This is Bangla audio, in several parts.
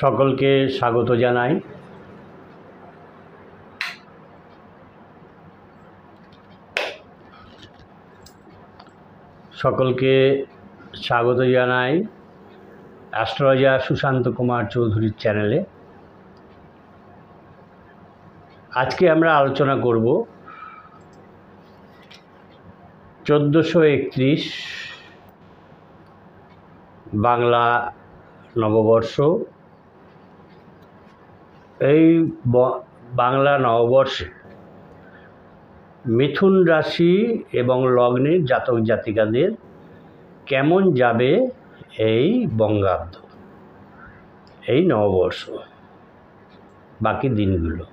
সকলকে স্বাগত জানাই। অ্যাস্ট্রোলজার সুশান্ত কুমার চৌধুরীর চ্যানেলে। আজকে আমরা আলোচনা করব 1431 বাংলা নববর্ষ। এই বাংলা নববর্ষে মিথুন রাশি এবং লগ্নের জাতক জাতিকাদের কেমন যাবে এই বঙ্গাব্দ, এই নববর্ষ, বাকি দিনগুলো।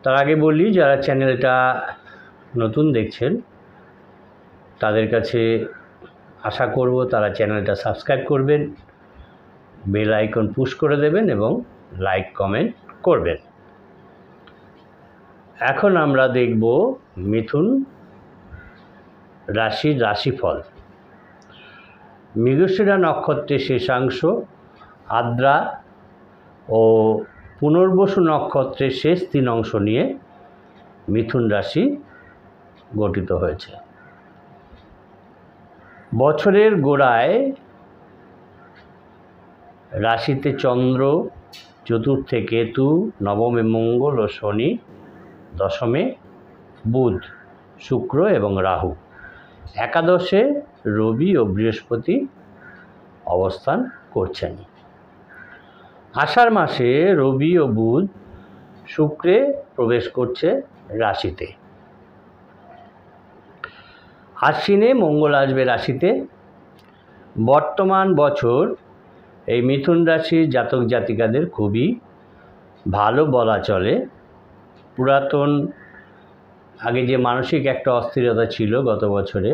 তার আগে বলি, যারা চ্যানেলটা নতুন দেখছেন তাদের কাছে আশা করব তারা চ্যানেলটা সাবস্ক্রাইব করবেন, বেল আইকন পুশ করে দেবেন এবং লাইক কমেন্ট করবেন। এখন আমরা দেখব মিথুন রাশির রাশিফল। মৃগশিরা নক্ষত্রের শেষাংশ, আদ্রা ও পুনর্বসু নক্ষত্রের শেষ 3 অংশ নিয়ে মিথুন রাশি গঠিত হয়েছে। বছরের গোড়ায় রাশিতে চন্দ্র, চতুর্থে কেতু, নবমে মঙ্গল ও শনি, দশমে বুধ, শুক্র এবং রাহু, একাদশে রবি ও বৃহস্পতি অবস্থান করছেন। আষাঢ় মাসে রবি ও বুধ শুক্রে প্রবেশ করছে রাশিতে। আশ্বিনে মঙ্গল আসবে রাশিতে। বর্তমান বছর এই মিথুন রাশির জাতক জাতিকাদের খুবই ভালো বলা চলে। পুরাতন আগে যে মানসিক একটা অস্থিরতা ছিল গত বছরে,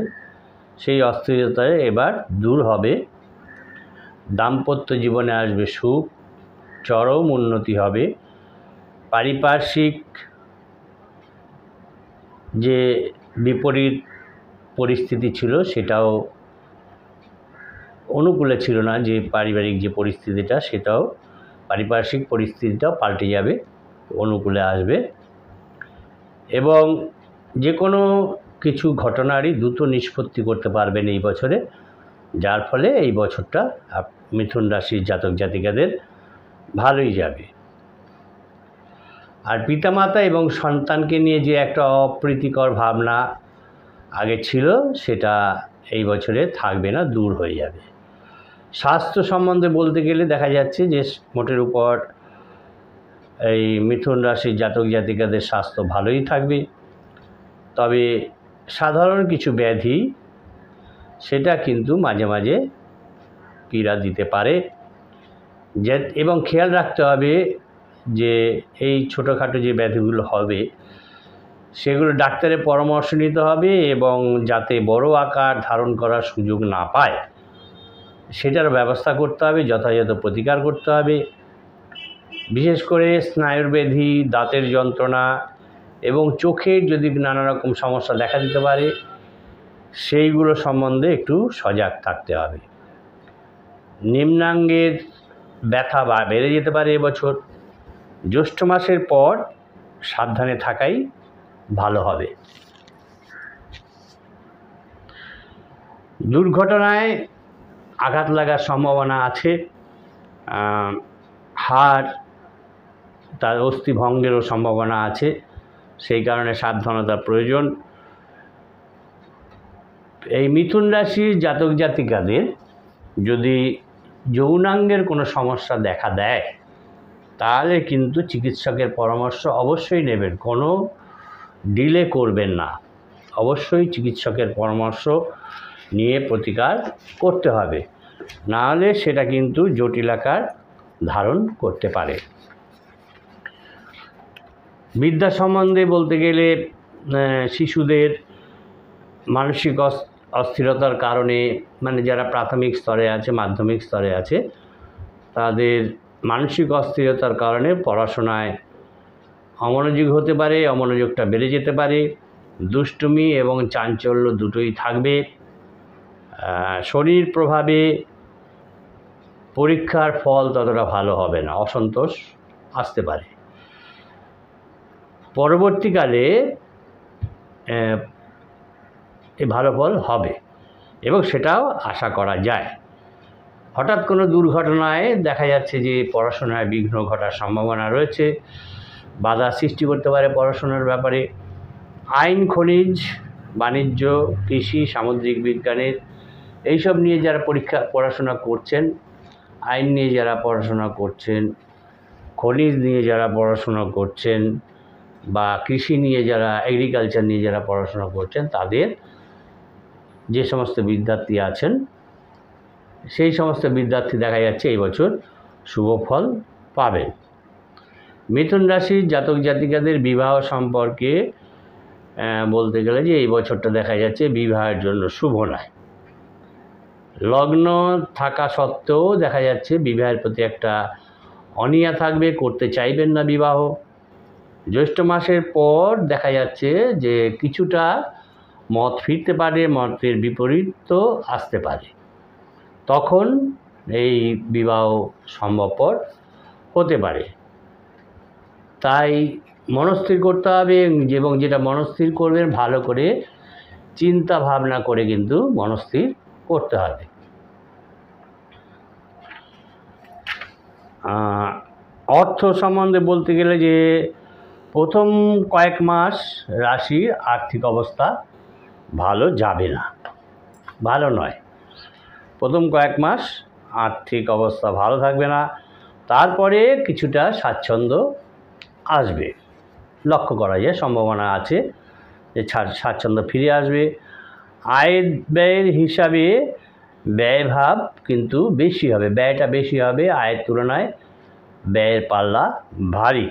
সেই অস্থিরতা এবার দূর হবে। দাম্পত্য জীবনে আসবে সুখ, চরম উন্নতি হবে। পারিপার্শ্বিক যে বিপরীত পরিস্থিতি ছিল সেটাও অনুকূলে ছিল না, যে পারিবারিক যে পরিস্থিতিটা, সেটাও পারিপার্শ্বিক পরিস্থিতিটাও পাল্টে যাবে, অনুকূলে আসবে। এবং যে কোনো কিছু ঘটনারই দ্রুত নিষ্পত্তি করতে পারবেন এই বছরে, যার ফলে এই বছরটা মিথুন রাশির জাতক জাতিকাদের ভালোই যাবে। আর পিতামাতা এবং সন্তানকে নিয়ে যে একটা অপ্রীতিকর ভাবনা আগে ছিল, সেটা এই বছরে থাকবে না, দূর হয়ে যাবে। স্বাস্থ্য সম্বন্ধে বলতে গেলে দেখা যাচ্ছে যে মোটের উপর এই মিথুন রাশির জাতক জাতিকাদের স্বাস্থ্য ভালোই থাকবে। তবে সাধারণ কিছু ব্যাধি, সেটা কিন্তু মাঝে মাঝে পীড়া দিতে পারে। এবং খেয়াল রাখতে হবে যে এই ছোটোখাটো যে ব্যাধিগুলো হবে সেগুলো ডাক্তারের পরামর্শ নিতে হবে, এবং যাতে বড় আকার ধারণ করার সুযোগ না পায় সেটার ব্যবস্থা করতে হবে, যথাযথ প্রতিকার করতে হবে। বিশেষ করে স্নায়ুর ব্যাধি, দাঁতের যন্ত্রণা এবং চোখের যদি নানা রকম সমস্যা দেখা দিতে পারে, সেইগুলো সম্বন্ধে একটু সজাগ থাকতে হবে। নিম্নাঙ্গের ব্যথা বেড়ে যেতে পারে এবছর। জ্যৈষ্ঠ মাসের পর সাবধানে থাকাই ভালো হবে। দুর্ঘটনায় আঘাত লাগার সম্ভাবনা আছে। হাড়, তার অস্থিভঙ্গেরও সম্ভাবনা আছে, সেই কারণে সাবধানতার প্রয়োজন। এই মিথুন রাশির জাতক জাতিকাদের যদি যৌনাঙ্গের কোনো সমস্যা দেখা দেয়, তাহলে কিন্তু চিকিৎসকের পরামর্শ অবশ্যই নেবেন, কোনো ডিলে করবেন না। অবশ্যই চিকিৎসকের পরামর্শ নিয়ে প্রতিকার করতে হবে, নাহলে সেটা কিন্তু জটিল আকার ধারণ করতে পারে। বিদ্যা সম্বন্ধে বলতে গেলে শিশুদের মানসিক অস্থিরতার কারণে, মানে যারা প্রাথমিক স্তরে আছে, মাধ্যমিক স্তরে আছে, তাদের মানসিক অস্থিরতার কারণে পড়াশোনায় অমনোযোগ হতে পারে, অমনোযোগটা বেড়ে যেতে পারে। দুষ্টুমি এবং চাঞ্চল্য দুটোই থাকবে। শনির প্রভাবে পরীক্ষার ফল ততটা ভালো হবে না, অসন্তোষ আসতে পারে। পরবর্তীকালে এই ভালো ফল হবে এবং সেটাও আশা করা যায়। হঠাৎ কোনো দুর্ঘটনায় দেখা যাচ্ছে যে পড়াশোনায় বিঘ্ন ঘটার সম্ভাবনা রয়েছে, বাধা সৃষ্টি করতে পারে পড়াশোনার ব্যাপারে। আইন, খনিজ, বাণিজ্য, কৃষি, সামুদ্রিক বিজ্ঞানের এইসব নিয়ে যারা পড়াশোনা করছেন, আইন নিয়ে যারা পড়াশোনা করছেন, খনিজ নিয়ে যারা পড়াশোনা করছেন, বা কৃষি নিয়ে যারা, এগ্রিকালচার নিয়ে যারা পড়াশোনা করছেন, তাদের যে সমস্ত বিদ্যার্থী আছেন সেই সমস্ত বিদ্যার্থী দেখা যাচ্ছে এই বছর শুভ ফল পাবেন। মিথুন রাশির জাতক জাতিকাদের বিবাহ সম্পর্কে বলতে গেলে যে এই বছরটা দেখা যাচ্ছে বিবাহের জন্য শুভ নয়। লগ্ন থাকা সত্ত্বেও দেখা যাচ্ছে বিবাহের প্রতি একটা অনীহা থাকবে, করতে চাইবেন না বিবাহ। জ্যৈষ্ঠ মাসের পর দেখা যাচ্ছে যে কিছুটা মত ফিরতে পারে, মতের বিপরীত আসতে পারে, তখন এই বিবাহ সম্ভবপর হতে পারে। তাই মনস্থির করতে হবে, এবং যেটা মনস্থির করবেন ভালো করে চিন্তা ভাবনা করে কিন্তু মনস্থির করতে হবে। অর্থ সম্বন্ধে বলতে গেলে যে প্রথম কয়েক মাস রাশির আর্থিক অবস্থা ভালো যাবে না, ভালো নয়। প্রথম কয়েক মাস আর্থিক অবস্থা ভালো থাকবে না, তারপরে কিছুটা স্বাচ্ছন্দ্য আসবে, লক্ষ্য করা যায়, সম্ভাবনা আছে যে স্বাচ্ছন্দ্য ফিরে আসবে। আয়ের ব্যয়ের হিসাবে ব্যয়ভাব কিন্তু বেশি হবে, ব্যয়টা বেশি হবে, আয়ের তুলনায় ব্যয়ের পাল্লা ভারী।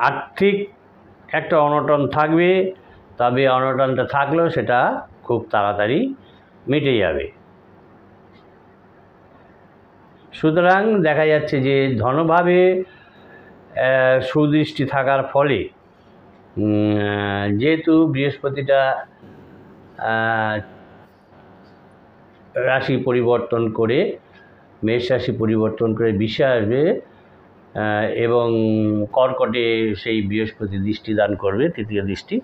আর্থিক একটা অনটন থাকবে, তবে অনটনটা থাকলেও সেটা খুব তাড়াতাড়ি মিটে যাবে। সুতরাং দেখা যাচ্ছে যে ধনভাবে সুদৃষ্টি থাকার ফলে, যেহেতু বৃহস্পতিটা রাশি পরিবর্তন করে মেষ রাশি পরিবর্তন করে বিষে আসবে এবং কর্কটে সেই বৃহস্পতি দৃষ্টি দান করবে, তৃতীয় দৃষ্টি,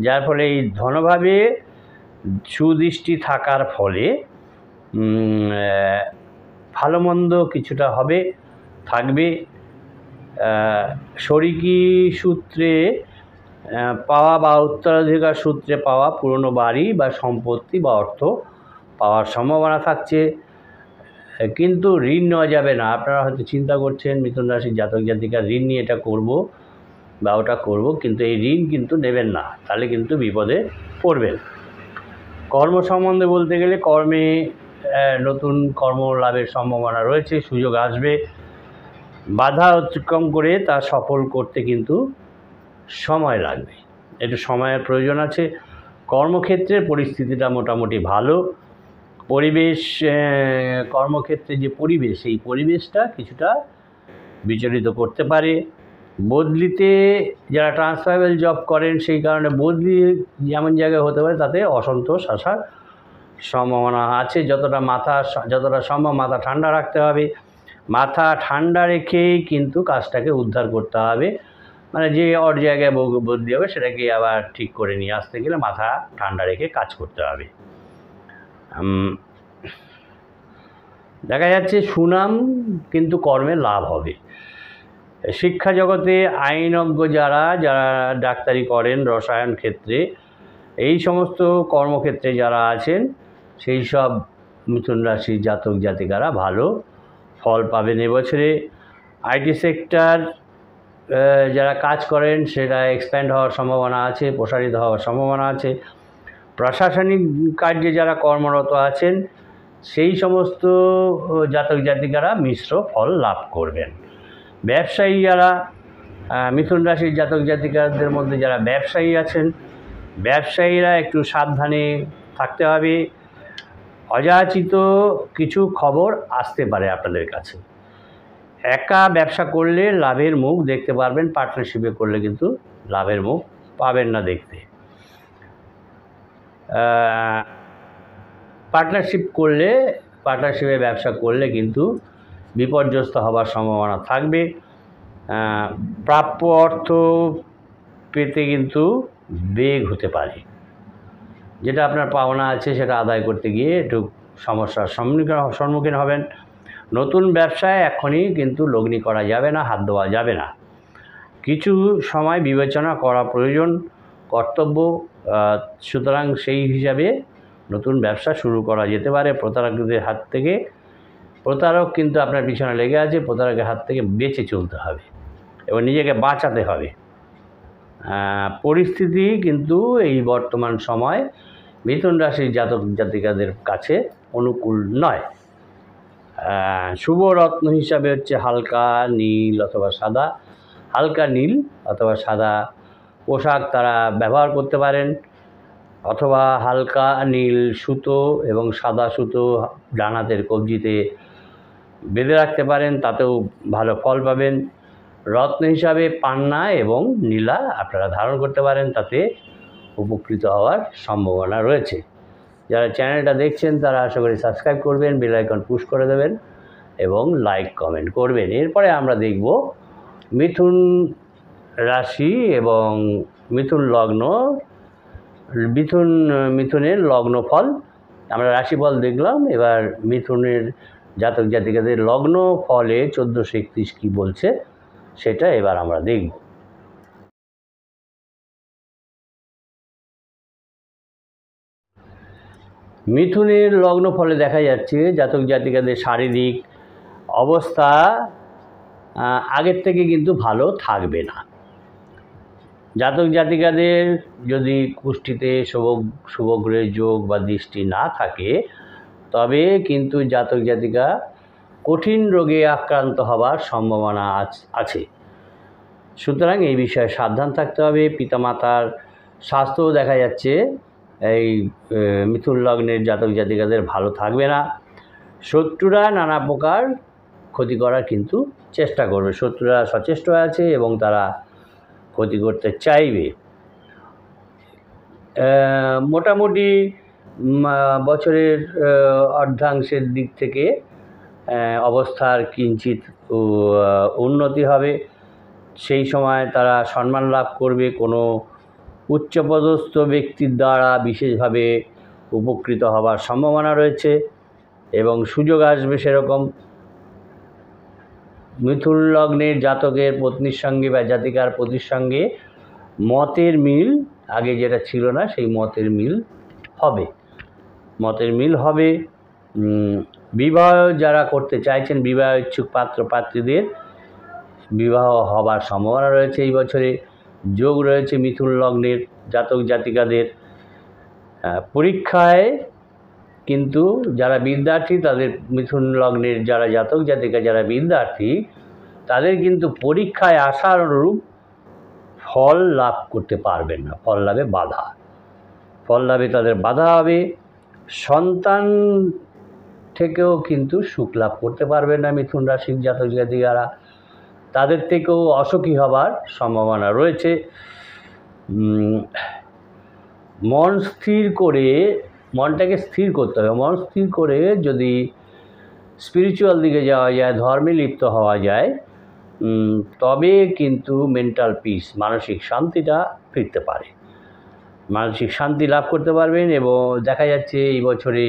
যার ফলে এই ধনভাবে সুদৃষ্টি থাকার ফলে ভালো মন্দ কিছুটা হবে, থাকবে। শরিকি সূত্রে পাওয়া বা উত্তরাধিকার সূত্রে পাওয়া পুরনো বাড়ি বা সম্পত্তি বা অর্থ পাওয়ার সম্ভাবনা থাকছে, কিন্তু ঋণ নেওয়া যাবে না। আপনারা হয়তো চিন্তা করছেন মিথুন রাশির জাতক জাতিকা ঋণ নিয়ে এটা করব বা ওটা করব, কিন্তু এই ঋণ কিন্তু নেবেন না, তাহলে কিন্তু বিপদে পড়বেন। কর্ম সম্বন্ধে বলতে গেলে কর্মে নতুন কর্ম লাভের সম্ভাবনা রয়েছে, সুযোগ আসবে। বাধা অতিক্রম করে তা সফল করতে কিন্তু সময় লাগবে, একটু সময়ের প্রয়োজন আছে। কর্মক্ষেত্রে পরিস্থিতিটা মোটামুটি ভালো। পরিবেশ, কর্মক্ষেত্রে যে পরিবেশ, এই পরিবেশটা কিছুটা বিচলিত করতে পারে। বদলিতে যারা ট্রান্সফারেবল জব করেন, সেই কারণে বদলি যেমন জায়গায় হতে পারে তাতে অসন্তোষ আসার সম্ভাবনা আছে। যতটা সম্ভব মাথা ঠান্ডা রাখতে হবে, মাথা ঠান্ডা রেখেই কিন্তু কাজটাকে উদ্ধার করতে হবে। মানে যে ওর জায়গায় বদলি হবে সেটাকে আবার ঠিক করে নিয়ে আসতে গেলে মাথা ঠান্ডা রেখে কাজ করতে হবে। দেখা যাচ্ছে সুনাম কিন্তু কর্মে লাভ হবে। শিক্ষা জগতে আইনজ্ঞ যারা ডাক্তারি করেন, রসায়ন ক্ষেত্রে, এই সমস্ত কর্মক্ষেত্রে যারা আছেন, সেই সব মিথুন রাশির জাতক জাতিকারা ভালো ফল পাবেন এবছরে। আইটি সেক্টর যারা কাজ করেন সেটা এক্সপ্যান্ড হওয়ার সম্ভাবনা আছে, প্রসারিত হওয়ার সম্ভাবনা আছে। প্রশাসনিক কার্যে যারা কর্মরত আছেন সেই সমস্ত জাতক জাতিকারা মিশ্র ফল লাভ করবেন। ব্যবসায়ী যারা, মিথুন রাশির জাতক জাতিকাদের মধ্যে যারা ব্যবসায়ী আছেন, ব্যবসায়ীরা একটু সাবধানে থাকতে হবে। অযাচিত কিছু খবর আসতে পারে আপনাদের কাছে। একা ব্যবসা করলে লাভের মুখ দেখতে পারবেন, পার্টনারশিপে করলে কিন্তু লাভের মুখ পাবেন না দেখতে। পার্টনারশিপ করলে পার্টনারশিপে ব্যবসা করলে কিন্তু বিপর্যস্ত হবার সম্ভাবনা থাকবে। প্রাপ্য অর্থ পেতে কিন্তু বেগ হতে পারে, যেটা আপনার পাওনা আছে সেটা আদায় করতে গিয়ে একটু সমস্যার সম্মুখীন হবেন। নতুন ব্যবসায় এখনই কিন্তু লগ্নি করা যাবে না, হাত দেওয়া যাবে না। কিছু সময় বিবেচনা করা প্রয়োজন, কর্তব্য। সুতরাং সেই হিসাবে নতুন ব্যবসা শুরু করা যেতে পারে। প্রতারকদের হাত থেকে, প্রতারক কিন্তু আপনার পিছনে লেগে আছে, প্রতারকের হাত থেকে বেঁচে চলতে হবে এবং নিজেকে বাঁচাতে হবে। পরিস্থিতি কিন্তু এই বর্তমান সময় মিথুন রাশির জাতক জাতিকাদের কাছে অনুকূল নয়। শুভ রত্ন হিসাবে হচ্ছে হালকা নীল অথবা সাদা। হালকা নীল অথবা সাদা পোশাক তারা ব্যবহার করতে পারেন, অথবা হালকা নীল সুতো এবং সাদা সুতো ডান হাতের কবজিতে বেঁধে রাখতে পারেন, তাতেও ভালো ফল পাবেন। রত্ন হিসাবে পান্না এবং নীলা আপনারা ধারণ করতে পারেন, তাতে উপকৃত হওয়ার সম্ভাবনা রয়েছে। যারা চ্যানেলটা দেখছেন তারা আশা করি সাবস্ক্রাইব করবেন, বেল আইকন পুশ করে দেবেন এবং লাইক কমেন্ট করবেন। এরপরে আমরা দেখব মিথুন রাশি এবং মিথুন লগ্ন, মিথুনের লগ্ন ফল। আমরা রাশিফল দেখলাম, এবার মিথুনের জাতক জাতিকাদের লগ্ন ফলে 1431 কী বলছে সেটা এবার আমরা দেখব। মিথুনের লগ্ন ফলে দেখা যাচ্ছে জাতক জাতিকাদের শারীরিক অবস্থা আগের থেকে কিন্তু ভালো থাকবে না। জাতক জাতিকাদের যদি কুষ্ঠিতে শুভগ্রহের যোগ বা দৃষ্টি না থাকে, তবে কিন্তু জাতক জাতিকা কঠিন রোগে আক্রান্ত হবার সম্ভাবনা আছে। সুতরাং এই বিষয়ে সাবধান থাকতে হবে। পিতামাতার স্বাস্থ্যও দেখা যাচ্ছে এই মিথুন লগ্নের জাতক জাতিকাদের ভালো থাকবে না। শত্রুরা নানা প্রকার ক্ষতি করার কিন্তু চেষ্টা করবে। শত্রুরা সচেষ্ট আছে এবং তারা ক্ষতি করতে চাইবে। মোটামুটি বছরের অর্ধাংশের দিক থেকে অবস্থার কিঞ্চিত উন্নতি হবে। সেই সময় তারা সম্মান লাভ করবে, কোনো উচ্চপদস্থ ব্যক্তির দ্বারা বিশেষভাবে উপকৃত হবার সম্ভাবনা রয়েছে এবং সুযোগ আসবে সেরকম। মিথুন লগ্নের জাতকের পত্নীর সঙ্গে বা জাতিকার পতির সঙ্গে মতের মিল আগে যেটা ছিল না, সেই মতের মিল হবে। বিবাহ যারা করতে চাইছেন, বিবাহ ইচ্ছুক পাত্র পাত্রীদের বিবাহ হবার সম্ভাবনা রয়েছে। এই বছরে যোগ রয়েছে মিথুন লগ্নের জাতক জাতিকাদের। পরীক্ষায় কিন্তু যারা বিদ্যার্থী, তাদের মিথুন লগ্নের যারা জাতক জাতিকা যারা বিদ্যার্থী, তাদের কিন্তু পরীক্ষায় আসার অনুরূপ ফল লাভ করতে পারবেন না। ফল লাভে তাদের বাধা হবে। সন্তান থেকেও কিন্তু সুখ লাভ করতে পারবেন না মিথুন রাশির জাতক জাতিকারা। তাদের থেকেও অসুখী হবার সম্ভাবনা রয়েছে। মনটাকে স্থির করতে হবে। মন স্থির করে যদি স্পিরিচুয়াল দিকে যাওয়া যায়, ধর্মে লিপ্ত হওয়া যায়, তবে কিন্তু মেন্টাল পিস, মানসিক শান্তিটা ফিরতে পারে। মানসিক শান্তি লাভ করতে পারবেন। এবং দেখা যাচ্ছে এই বছরে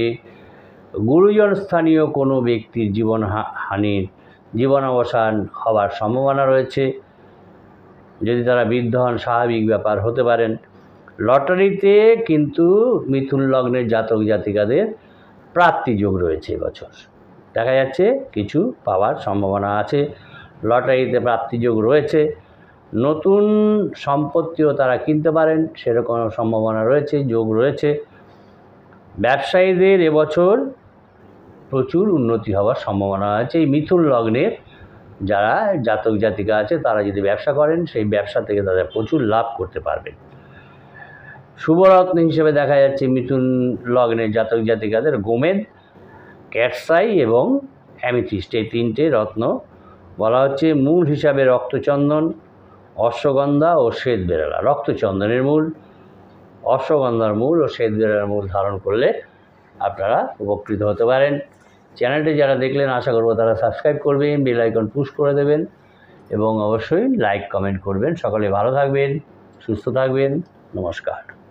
গুরুজন স্থানীয় কোনো ব্যক্তির জীবনাবসান হবার সম্ভাবনা রয়েছে। যদি তারা বৃদ্ধ হন, স্বাভাবিক ব্যাপার হতে পারেন। লটারিতে কিন্তু মিথুন লগ্নের জাতক জাতিকাদের প্রাপ্তি যোগ রয়েছে। এবছর দেখা যাচ্ছে কিছু পাওয়ার সম্ভাবনা আছে। লটারিতে প্রাপ্তি যোগ রয়েছে। নতুন সম্পত্তিও তারা কিনতে পারেন, সেরকম সম্ভাবনা রয়েছে, যোগ রয়েছে। ব্যবসায়ীদের এবছর প্রচুর উন্নতি হওয়ার সম্ভাবনা আছে। এই মিথুন লগ্নের যারা জাতক জাতিকা আছে, তারা যদি ব্যবসা করেন, সেই ব্যবসা থেকে তাদের প্রচুর লাভ করতে পারবেন। শুভরত্ন হিসেবে দেখা যাচ্ছে মিথুন লগ্নের জাতক জাতিকাদের গোমেদ, ক্যাটসাই এবং অ্যামিথিস্ট, এই তিনটে রত্ন বলা হচ্ছে। মূল হিসাবে রক্তচন্দন, অশ্বগন্ধা ও শ্বেত বেরেলা। রক্তচন্দনের মূল, অশ্বগন্ধার মূল ও শ্বেত বেরেলার মূল ধারণ করলে আপনারা উপকৃত হতে পারেন। চ্যানেলটি যারা দেখলেন আশা করব তারা সাবস্ক্রাইব করবেন, বেল আইকন পুশ করে দেবেন এবং অবশ্যই লাইক কমেন্ট করবেন। সকলে ভালো থাকবেন, সুস্থ থাকবেন। নমস্কার।